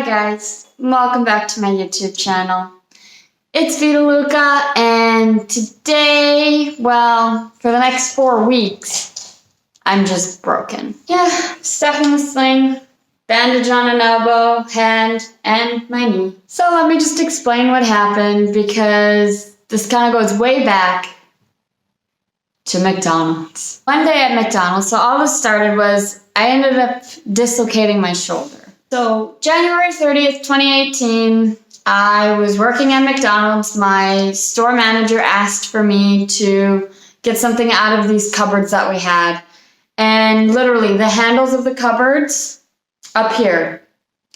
Hi guys, welcome back to my YouTube channel. It's Vita Luca, and today, well, for the next 4 weeks, I'm just broken. Yeah, stuck in the sling, bandage on an elbow, hand, and my knee. So let me just explain what happened, because this kind of goes way back to McDonald's. One day at McDonald's, so all this started was I ended up dislocating my shoulder. So January 30th, 2018, I was working at McDonald's. My store manager asked for me to get something out of these cupboards that we had. And literally the handles of the cupboards up here,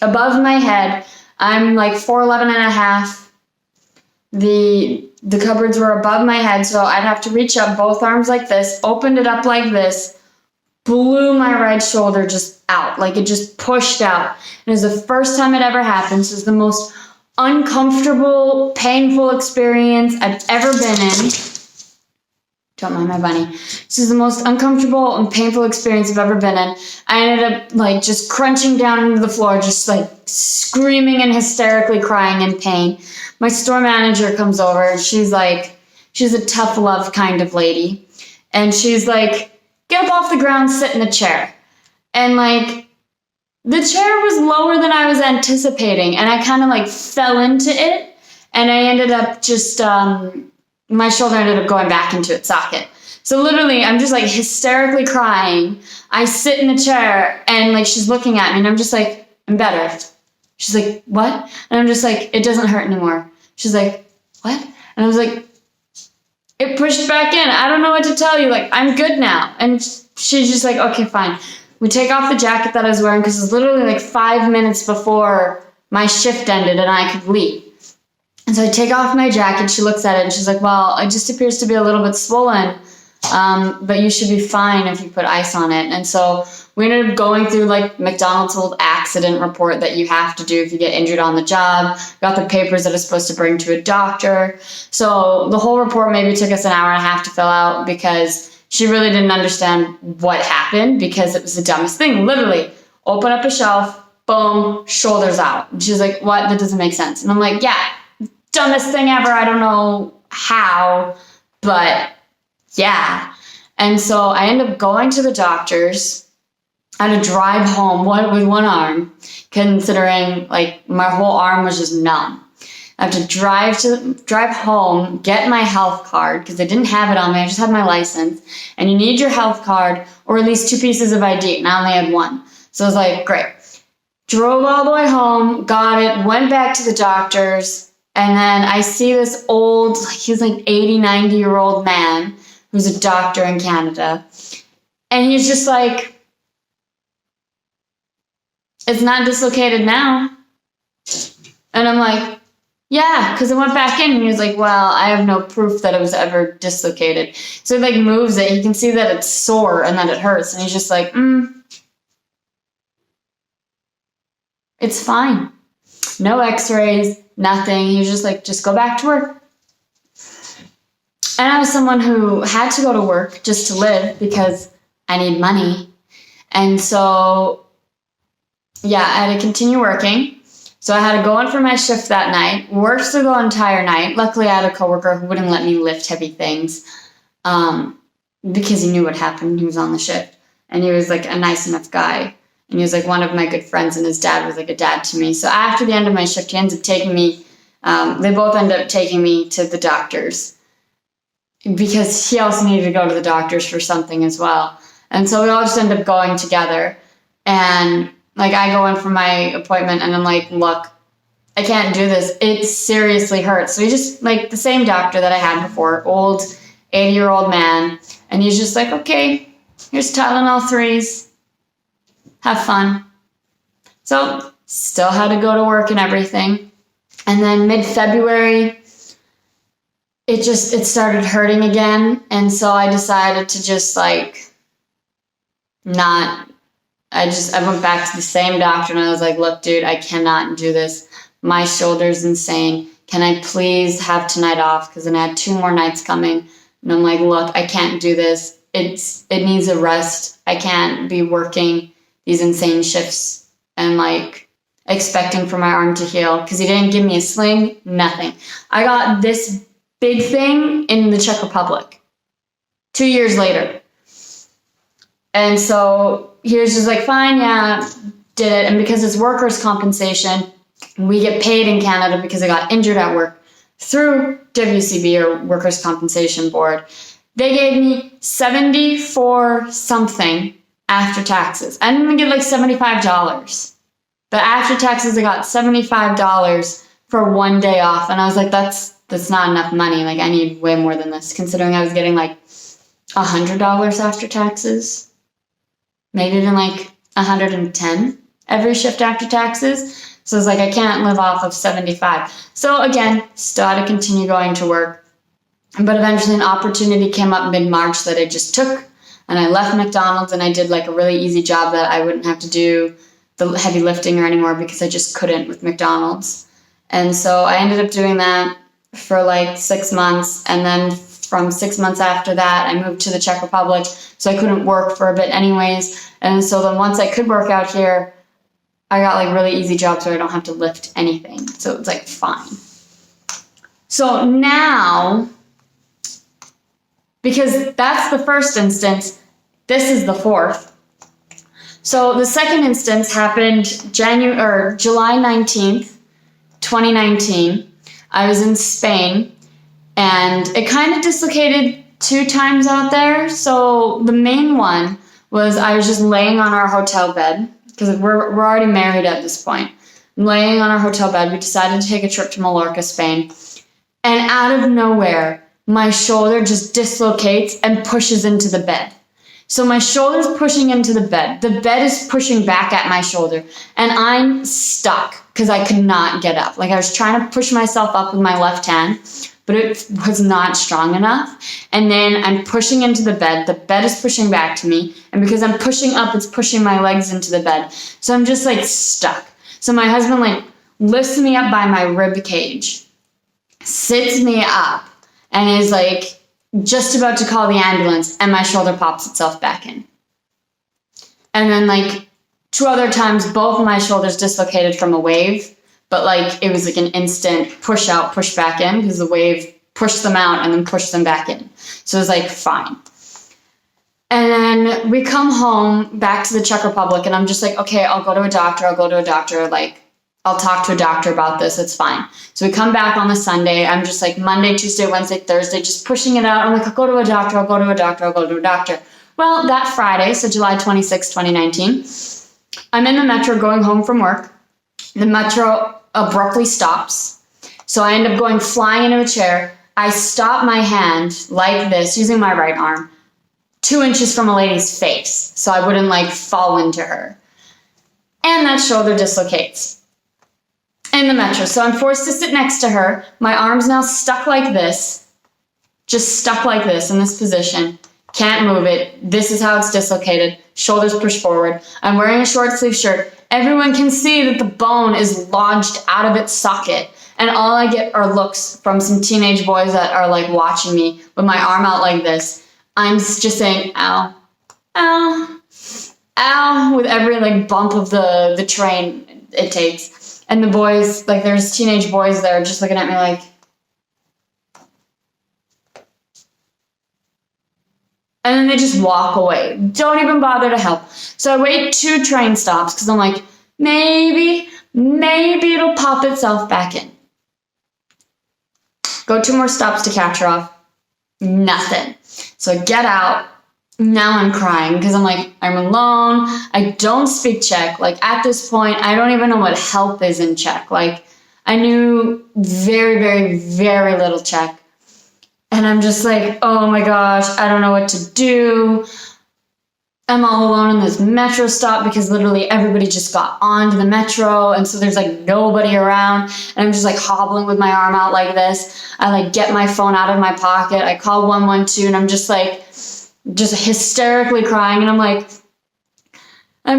above my head, I'm like 4'11" and a half. The cupboards were above my head, so I'd have to reach up both arms like this, opened it up like this, blew my right shoulder just out. Like it just pushed out. And it was the first time it ever happened. So it was the most uncomfortable, painful experience I've ever been in. Don't mind my bunny. This is the most uncomfortable and painful experience I've ever been in. I ended up like just crunching down into the floor, just like screaming and hysterically crying in pain. My store manager comes over and she's a tough love kind of lady. And she's like, get up off the ground, sit in the chair. And like, the chair was lower than I was anticipating. And I kind of like fell into it. And I ended up just, my shoulder ended up going back into its socket. So literally, I'm just like hysterically crying. I sit in the chair and like, she's looking at me and I'm just like, I'm better. She's like, what? And I'm just like, it doesn't hurt anymore. She's like, what? And I was like, it pushed back in. I don't know what to tell you. Like, I'm good now. And she's just like, okay, fine. We take off the jacket that I was wearing because it was literally like 5 minutes before my shift ended and I could leave. And so I take off my jacket. She looks at it and she's like, well, it just appears to be a little bit swollen, but you should be fine if you put ice on it. And so we ended up going through like McDonald's old accident report that you have to do if you get injured on the job. Got the papers that are supposed to bring to a doctor. So the whole report maybe took us an hour and a half to fill out because she really didn't understand what happened because it was the dumbest thing. Literally, open up a shelf, boom, shoulders out. And she's like, what? That doesn't make sense. And I'm like, yeah, dumbest thing ever. I don't know how, but yeah. And so I end up going to the doctor's. I had to drive home with one arm, considering like my whole arm was just numb. I have to drive home, get my health card because I didn't have it on me. I just had my license, and you need your health card or at least 2 pieces of ID, and I only had one. So I was like, great. Drove all the way home, got it, went back to the doctor's, and then I see this old, he's like 80, 90-year-old man who's a doctor in Canada, and he's just like, it's not dislocated now. And I'm like, yeah, because it went back in. And he was like, well, I have no proof that it was ever dislocated. So he like moves it. You can see that it's sore and that it hurts. And he's just like, it's fine. No x-rays, nothing. He was just like, just go back to work. And I was someone who had to go to work just to live because I need money. And so yeah, I had to continue working. So I had to go in for my shift that night, worked through the entire night. Luckily, I had a coworker who wouldn't let me lift heavy things because he knew what happened. He was on the shift. And he was like a nice enough guy. And he was like one of my good friends, and his dad was like a dad to me. So after the end of my shift, he ends up taking me, they both end up taking me to the doctor's because he also needed to go to the doctor's for something as well. And so we all just end up going together. And like, I go in for my appointment and I'm like, look, I can't do this. It seriously hurts. So he just, like, the same doctor that I had before, old 80-year-old man. And he's just like, okay, here's Tylenol 3s. Have fun. So still had to go to work and everything. And then mid-February, it started hurting again. And so I decided to just, like, I went back to the same doctor and I was like, look, dude, I cannot do this. My shoulder's insane. Can I please have tonight off? Because then I had 2 more nights coming. And I'm like, look, I can't do this. It needs a rest. I can't be working these insane shifts and like expecting for my arm to heal because he didn't give me a sling, nothing. I got this big thing in the Czech Republic 2 years later. And so he was just like, fine, yeah, did it. And because it's workers' compensation, we get paid in Canada because I got injured at work through WCB or Workers' Compensation Board. They gave me 74 something after taxes. I didn't even get like $75. But after taxes, I got $75 for 1 day off. And I was like, that's not enough money. Like, I need way more than this, considering I was getting like $100 after taxes. Maybe even like 110 every shift after taxes. So I was like, I can't live off of 75. So again, still had to continue going to work. But eventually an opportunity came up mid-March that I just took. And I left McDonald's and I did like a really easy job that I wouldn't have to do the heavy lifting or anymore because I just couldn't with McDonald's. And so I ended up doing that for like 6 months. And then from 6 months after that, I moved to the Czech Republic. So I couldn't work for a bit anyways. And so then once I could work out here, I got like really easy jobs where I don't have to lift anything. So it's like fine. So now, because that's the first instance, this is the fourth. So the second instance happened July 19th, 2019. I was in Spain and it kind of dislocated 2 times out there. So the main one was I was just laying on our hotel bed because we're already married at this point. Laying on our hotel bed, we decided to take a trip to Mallorca, Spain. And out of nowhere, my shoulder just dislocates and pushes into the bed. So my shoulder's pushing into the bed. The bed is pushing back at my shoulder. And I'm stuck because I could not get up. Like I was trying to push myself up with my left hand, but it was not strong enough. And then I'm pushing into the bed. The bed is pushing back to me. And because I'm pushing up, it's pushing my legs into the bed. So I'm just like stuck. So my husband like lifts me up by my rib cage, sits me up, and is like just about to call the ambulance, and my shoulder pops itself back in. And then like 2 other times, both of my shoulders dislocated from a wave, but like it was like an instant push out, push back in, because the wave pushed them out and then pushed them back in. So it was like fine. And then we come home back to the Czech Republic, and I'm just like, okay, I'll go to a doctor. Like, I'll talk to a doctor about this. It's fine. So we come back on the Sunday. I'm just like Monday, Tuesday, Wednesday, Thursday, just pushing it out. I'm like, I'll go to a doctor. Well, that Friday, so July 26, 2019, I'm in the metro going home from work. The metro abruptly stops. So I end up going flying into a chair. I stop my hand like this, using my right arm, 2 inches from a lady's face, so I wouldn't like fall into her. And that shoulder dislocates in the metro. So I'm forced to sit next to her. My arm's now stuck like this, just stuck like this in this position. Can't move it. This is how it's dislocated. Shoulders pushed forward. I'm wearing a short sleeve shirt. Everyone can see that the bone is lodged out of its socket. And all I get are looks from some teenage boys that are like watching me with my arm out like this. I'm just saying, ow, ow, ow, with every like bump of the train it takes. And the boys, like there's teenage boys there just looking at me like, and then they just walk away. Don't even bother to help. So I wait 2 train stops because I'm like, maybe it'll pop itself back in. Go 2 more stops to catch her off. Nothing. So I get out. Now I'm crying because I'm like, I'm alone. I don't speak Czech. Like at this point, I don't even know what help is in Czech. Like I knew very, very, very little Czech. And I'm just like, oh my gosh, I don't know what to do. I'm all alone in this metro stop because literally everybody just got onto the metro. And so there's like nobody around. And I'm just like hobbling with my arm out like this. I like get my phone out of my pocket. I call 112 and I'm just like, just hysterically crying. And I'm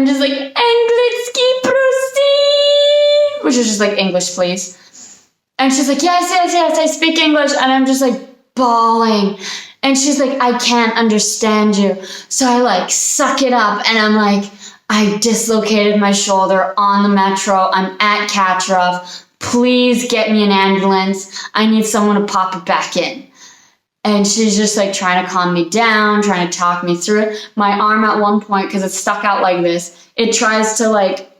just like, Anglicky prosi, which is just like, English, please. And she's like, yes, I speak English. And I'm just like bawling. And she's like, I can't understand you. So I like suck it up and I'm like, I dislocated my shoulder on the metro. I'm at Katrov. Please get me an ambulance. I need someone to pop it back in. And she's just like trying to calm me down, trying to talk me through it. My arm at one point, because it's stuck out like this, it tries to like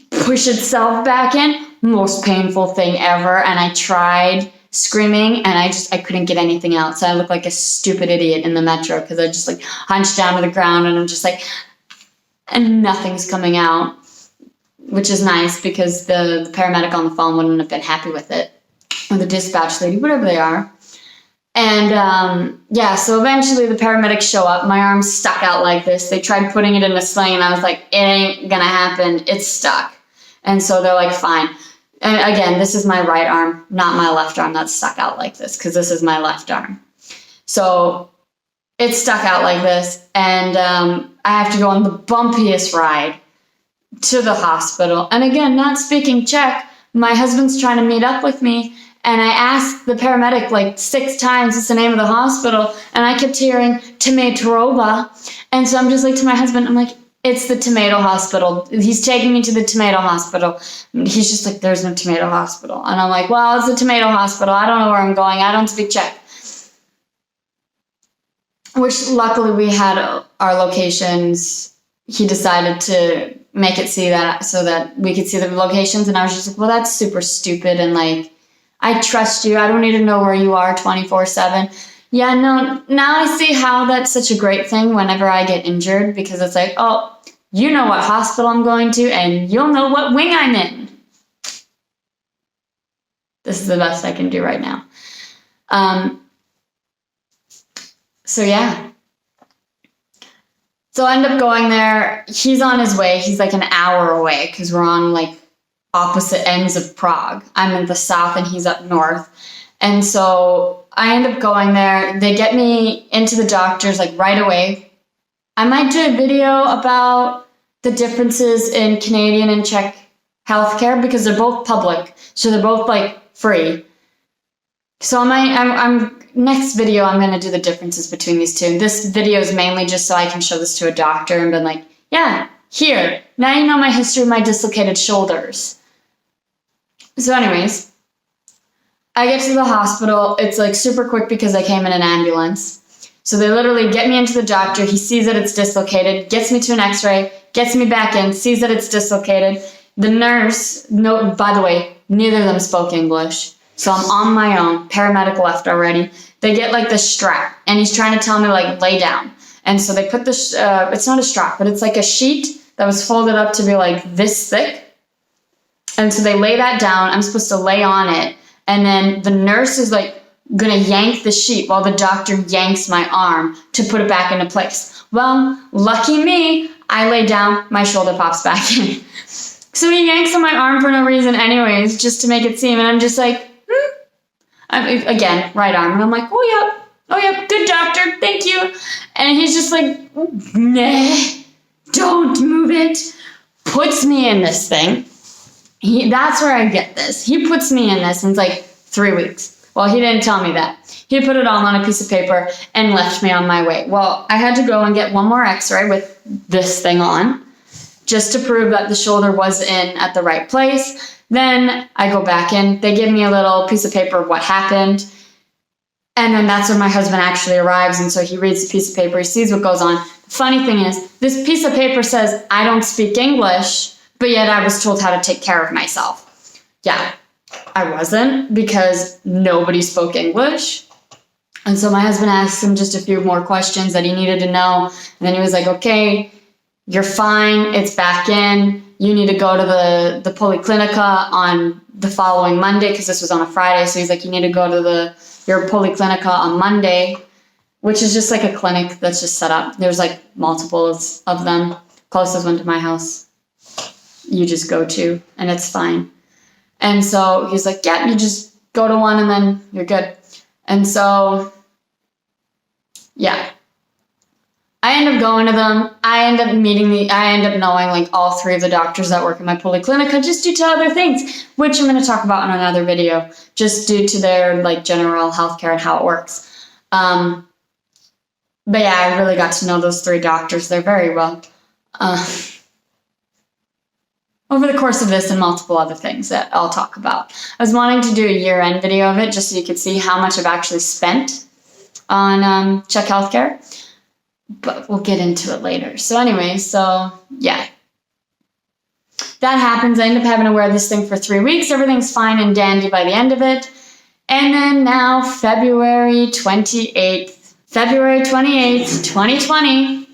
push itself back in. Most painful thing ever. And I tried screaming and I couldn't get anything out. So I look like a stupid idiot in the metro because I just like hunched down to the ground and I'm just like, and nothing's coming out, which is nice because the paramedic on the phone wouldn't have been happy with it, or the dispatch lady, whatever they are. And yeah, so eventually the paramedics show up. My arm's stuck out like this. They tried putting it in a sling and I was like, it ain't gonna happen. It's stuck. And so they're like, fine. And again, this is my right arm, not my left arm that's stuck out like this, because this is my left arm. So it's stuck out like this, and I have to go on the bumpiest ride to the hospital. And again, not speaking Czech, my husband's trying to meet up with me, and I asked the paramedic like 6 times what's the name of the hospital, and I kept hearing Tomatorova. And so I'm just like to my husband, I'm like, it's the tomato hospital. He's taking me to the tomato hospital. He's just like, there's no tomato hospital. And I'm like, well, it's the tomato hospital. I don't know where I'm going. I don't speak Czech. Which luckily we had our locations. He decided to make it see that so that we could see the locations. And I was just like, well, that's super stupid. And like, I trust you. I don't need to know where you are 24/7. Yeah, no, now I see how that's such a great thing whenever I get injured, because it's like, oh, you know what hospital I'm going to and you'll know what wing I'm in. This is the best I can do right now. So yeah. So I end up going there. He's on his way. He's like an hour away because we're on like opposite ends of Prague. I'm in the south and he's up north. And so I end up going there. They get me into the doctors like right away. I might do a video about the differences in Canadian and Czech healthcare because they're both public. So they're both like free. So I'm next video, I'm going to do the differences between these two. This video is mainly just so I can show this to a doctor and be like, yeah, here, now you know my history of my dislocated shoulders. So anyways, I get to the hospital. It's like super quick because I came in an ambulance. So they literally get me into the doctor. He sees that it's dislocated, gets me to an x-ray, gets me back in, sees that it's dislocated. The nurse, no, by the way, neither of them spoke English. So I'm on my own. Paramedic left already. They get like the strap and he's trying to tell me like lay down. And so they put it's not a strap, but it's like a sheet that was folded up to be like this thick. And so they lay that down. I'm supposed to lay on it. And then the nurse is like gonna yank the sheet while the doctor yanks my arm to put it back into place. Well, lucky me, I lay down, my shoulder pops back in. So he yanks on my arm for no reason anyways, just to make it seem. And I'm just like, again, right arm. And I'm like, oh, yeah, good doctor, thank you. And he's just like, nah, don't move it. Puts me in this thing. That's where I get this. He puts me in this and it's like 3 weeks. Well, he didn't tell me that. He put it all on a piece of paper and left me on my way. Well, I had to go and get one more x-ray with this thing on just to prove that the shoulder was in at the right place. Then I go back in. They give me a little piece of paper of what happened. And then that's when my husband actually arrives. And so he reads the piece of paper. He sees what goes on. The funny thing is, this piece of paper says, I don't speak English, but yet I was told how to take care of myself. Yeah, I wasn't, because nobody spoke English. And so my husband asked him just a few more questions that he needed to know. And then he was like, okay, you're fine. It's back in. You need to go to the Policlinica on the following Monday, because this was on a Friday. So he's like, you need to go to your Policlinica on Monday, which is just like a clinic that's just set up. There's like multiples of them. Closest one to my house, you just go to, and it's fine. And so he's like, yeah, you just go to one and then you're good. And so, yeah. I end up going to them. I end up knowing like all 3 of the doctors that work in my Policlinica just due to other things, which I'm going to talk about in another video, just due to their like general healthcare and how it works. But yeah, I really got to know those 3 doctors. They're very well. over the course of this and multiple other things that I'll talk about. I was wanting to do a year-end video of it just so you could see how much I've actually spent on CHEK Healthcare, but we'll get into it later. So anyway, yeah. That happens. I end up having to wear this thing for 3 weeks. Everything's fine and dandy by the end of it. And then now February 28th, 2020,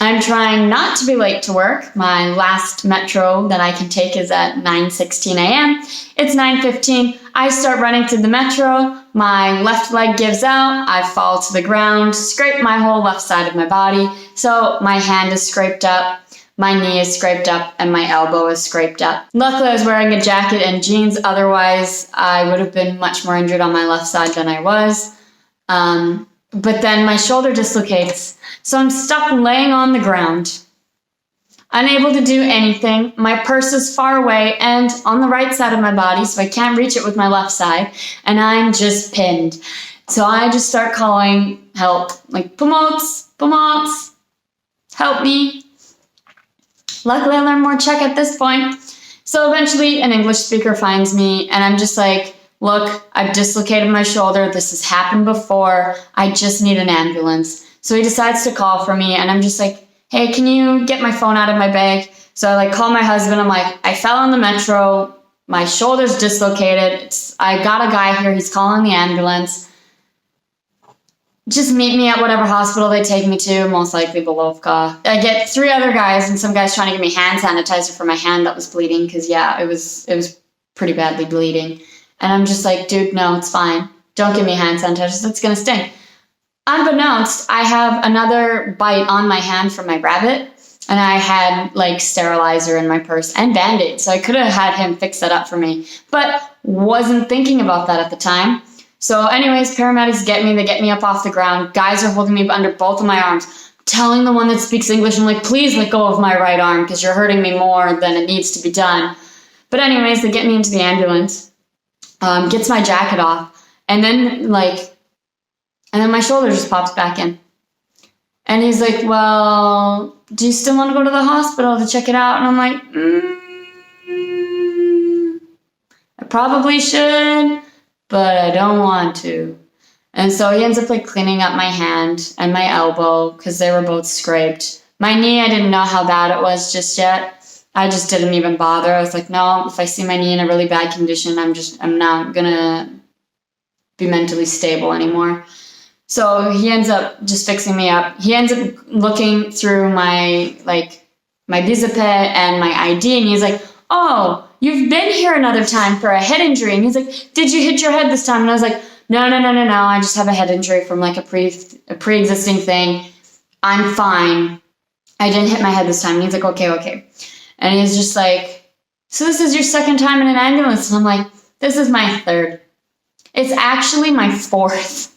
I'm trying not to be late to work. My last metro that I can take is at 9:16 a.m. It's 9:15. I start running through the metro. My left leg gives out. I fall to the ground, scrape my whole left side of my body. So my hand is scraped up, my knee is scraped up, and my elbow is scraped up. Luckily, I was wearing a jacket and jeans. Otherwise, I would have been much more injured on my left side than I was. But then my shoulder dislocates, so I'm stuck laying on the ground, unable to do anything. My purse is far away and on the right side of my body, so I can't reach it with my left side, and I'm just pinned. So I just start calling help, like, pomoc, help me. Luckily, I learned more Czech at this point. So eventually, an English speaker finds me, and I'm just like, look, I've dislocated my shoulder. This has happened before. I just need an ambulance. So he decides to call for me, and I'm just like, hey, can you get my phone out of my bag? So I call my husband. I'm like, I fell on the metro. My shoulder's dislocated. I got a guy here. He's calling the ambulance. Just meet me at whatever hospital they take me to, most likely Bulovka. I get 3 other guys and some guys trying to give me hand sanitizer for my hand that was bleeding because, yeah, it was pretty badly bleeding. And I'm just like, dude, no, it's fine. Don't give me hand sanitizer. It's going to stink. Unbeknownst, I have another bite on my hand from my rabbit. And I had, sterilizer in my purse and Band-Aid. So I could have had him fix that up for me. But wasn't thinking about that at the time. So anyways, paramedics get me. They get me up off the ground. Guys are holding me under both of my arms. Telling the one that speaks English, I'm like, please let go of my right arm because you're hurting me more than it needs to be done. But anyways, they get me into the ambulance. Gets my jacket off, and then my shoulder just pops back in. And he's like, well, do you still want to go to the hospital to check it out? And I'm like, I probably should, but I don't want to. And so he ends up cleaning up my hand and my elbow because they were both scraped. My knee, I didn't know how bad it was just yet. I just didn't even bother. I was like, no, if I see my knee in a really bad condition, I'm not gonna be mentally stable anymore. So he ends up just fixing me up. He ends up looking through my Visapet and my ID, and he's like, oh, you've been here another time for a head injury. And he's like, did you hit your head this time? And I was like, no. I just have a head injury from a pre-existing thing. I'm fine. I didn't hit my head this time. And he's like, okay. And he's just like, so this is your second time in an ambulance? And I'm like, this is my third. It's actually my 4th.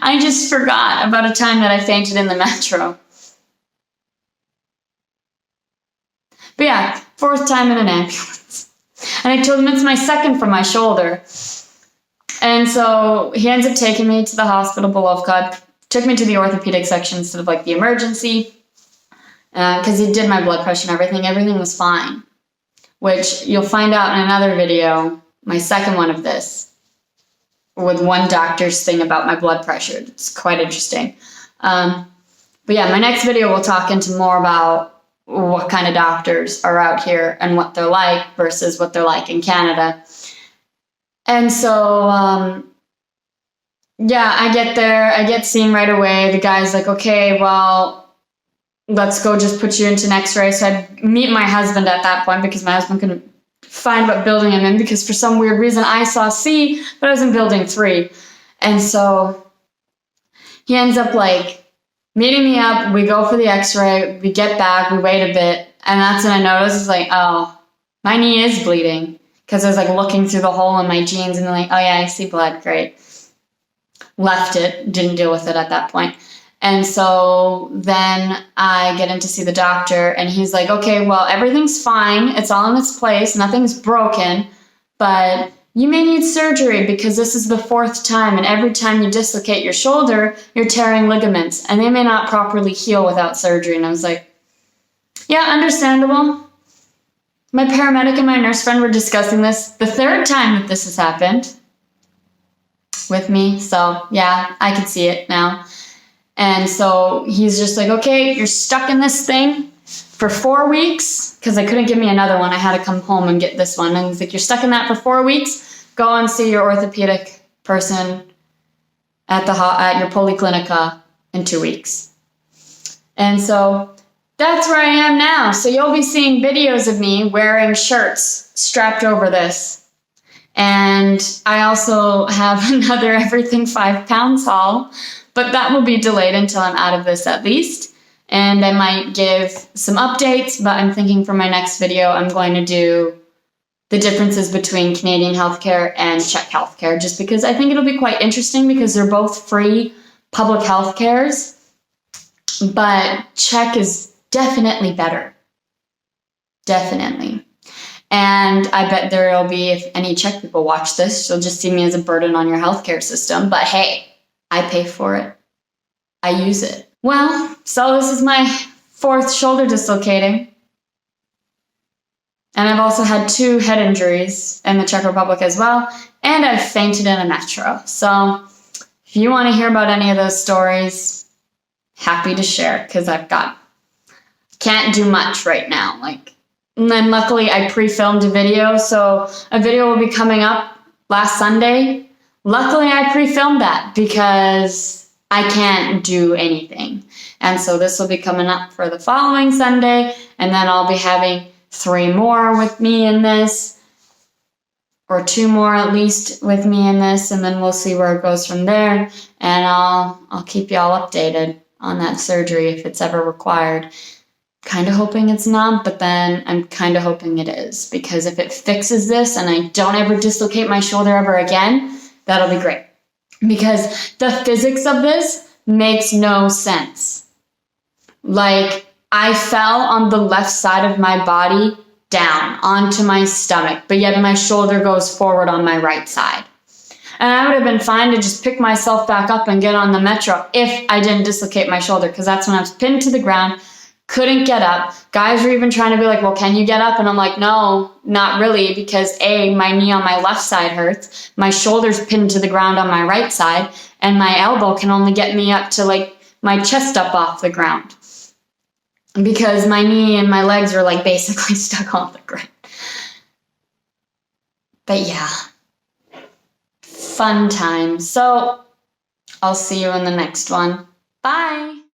I just forgot about a time that I fainted in the metro. But yeah, 4th time in an ambulance. And I told him it's my 2nd for my shoulder. And so he ends up taking me to the hospital, Bulovka. Took me to the orthopedic section instead of the emergency. Because he did my blood pressure and everything. Everything was fine. Which you'll find out in another video, my second one of this, with one doctor's thing about my blood pressure. It's quite interesting. But yeah, my next video will talk into more about what kind of doctors are out here and what they're like versus what they're like in Canada. And so, yeah, I get there. I get seen right away. The guy's like, okay, well, let's go just put you into an x-ray. So I meet my husband at that point because my husband couldn't find what building I'm in because for some weird reason I saw C, but I was in building 3. And so he ends up meeting me up. We go for the x-ray. We get back. We wait a bit. And that's when I notice oh, my knee is bleeding because I was looking through the hole in my jeans and oh yeah, I see blood. Great. Left it. Didn't deal with it at that point. And so then I get in to see the doctor, and he's like, okay, well, everything's fine. It's all in its place. Nothing's broken, but you may need surgery because this is the 4th time, and every time you dislocate your shoulder, you're tearing ligaments, and they may not properly heal without surgery. And I was like, yeah, understandable. My paramedic and my nurse friend were discussing this the third time that this has happened with me. So yeah, I can see it now. And so he's just like, okay, you're stuck in this thing for 4 weeks, because they couldn't give me another one. I had to come home and get this one. And he's like, you're stuck in that for 4 weeks. Go and see your orthopedic person at your polyclinica in 2 weeks. And so that's where I am now. So you'll be seeing videos of me wearing shirts strapped over this. And I also have another Everything 5 Pounds haul, but that will be delayed until I'm out of this at least. And I might give some updates, but I'm thinking for my next video, I'm going to do the differences between Canadian healthcare and Czech healthcare, just because I think it'll be quite interesting because they're both free public healthcares, but Czech is definitely better. Definitely. And I bet there'll be, if any Czech people watch this, you'll just see me as a burden on your healthcare system. But hey, I pay for it. I use it. Well, so this is my 4th shoulder dislocating. And I've also had 2 head injuries in the Czech Republic as well. And I've fainted in a metro. So if you want to hear about any of those stories, happy to share, because can't do much right now. And then luckily I pre-filmed a video, so a video will be coming up last Sunday. Luckily I pre-filmed that because I can't do anything. And so this will be coming up for the following Sunday, and then I'll be having 3 more with me in this, or 2 more at least with me in this, and then we'll see where it goes from there. And I'll keep y'all updated on that surgery if it's ever required. Kind of hoping it's not, but then I'm kind of hoping it is, because if it fixes this and I don't ever dislocate my shoulder ever again, that'll be great. Because the physics of this makes no sense. I fell on the left side of my body down onto my stomach, but yet my shoulder goes forward on my right side. And I would have been fine to just pick myself back up and get on the metro if I didn't dislocate my shoulder, because that's when I was pinned to the ground, couldn't get up. Guys were even trying to be like, well, can you get up? And I'm like, no, not really, because A, my knee on my left side hurts, my shoulder's pinned to the ground on my right side, and my elbow can only get me up to my chest up off the ground, because my knee and my legs are basically stuck on the ground. But yeah, fun time. So I'll see you in the next one. Bye.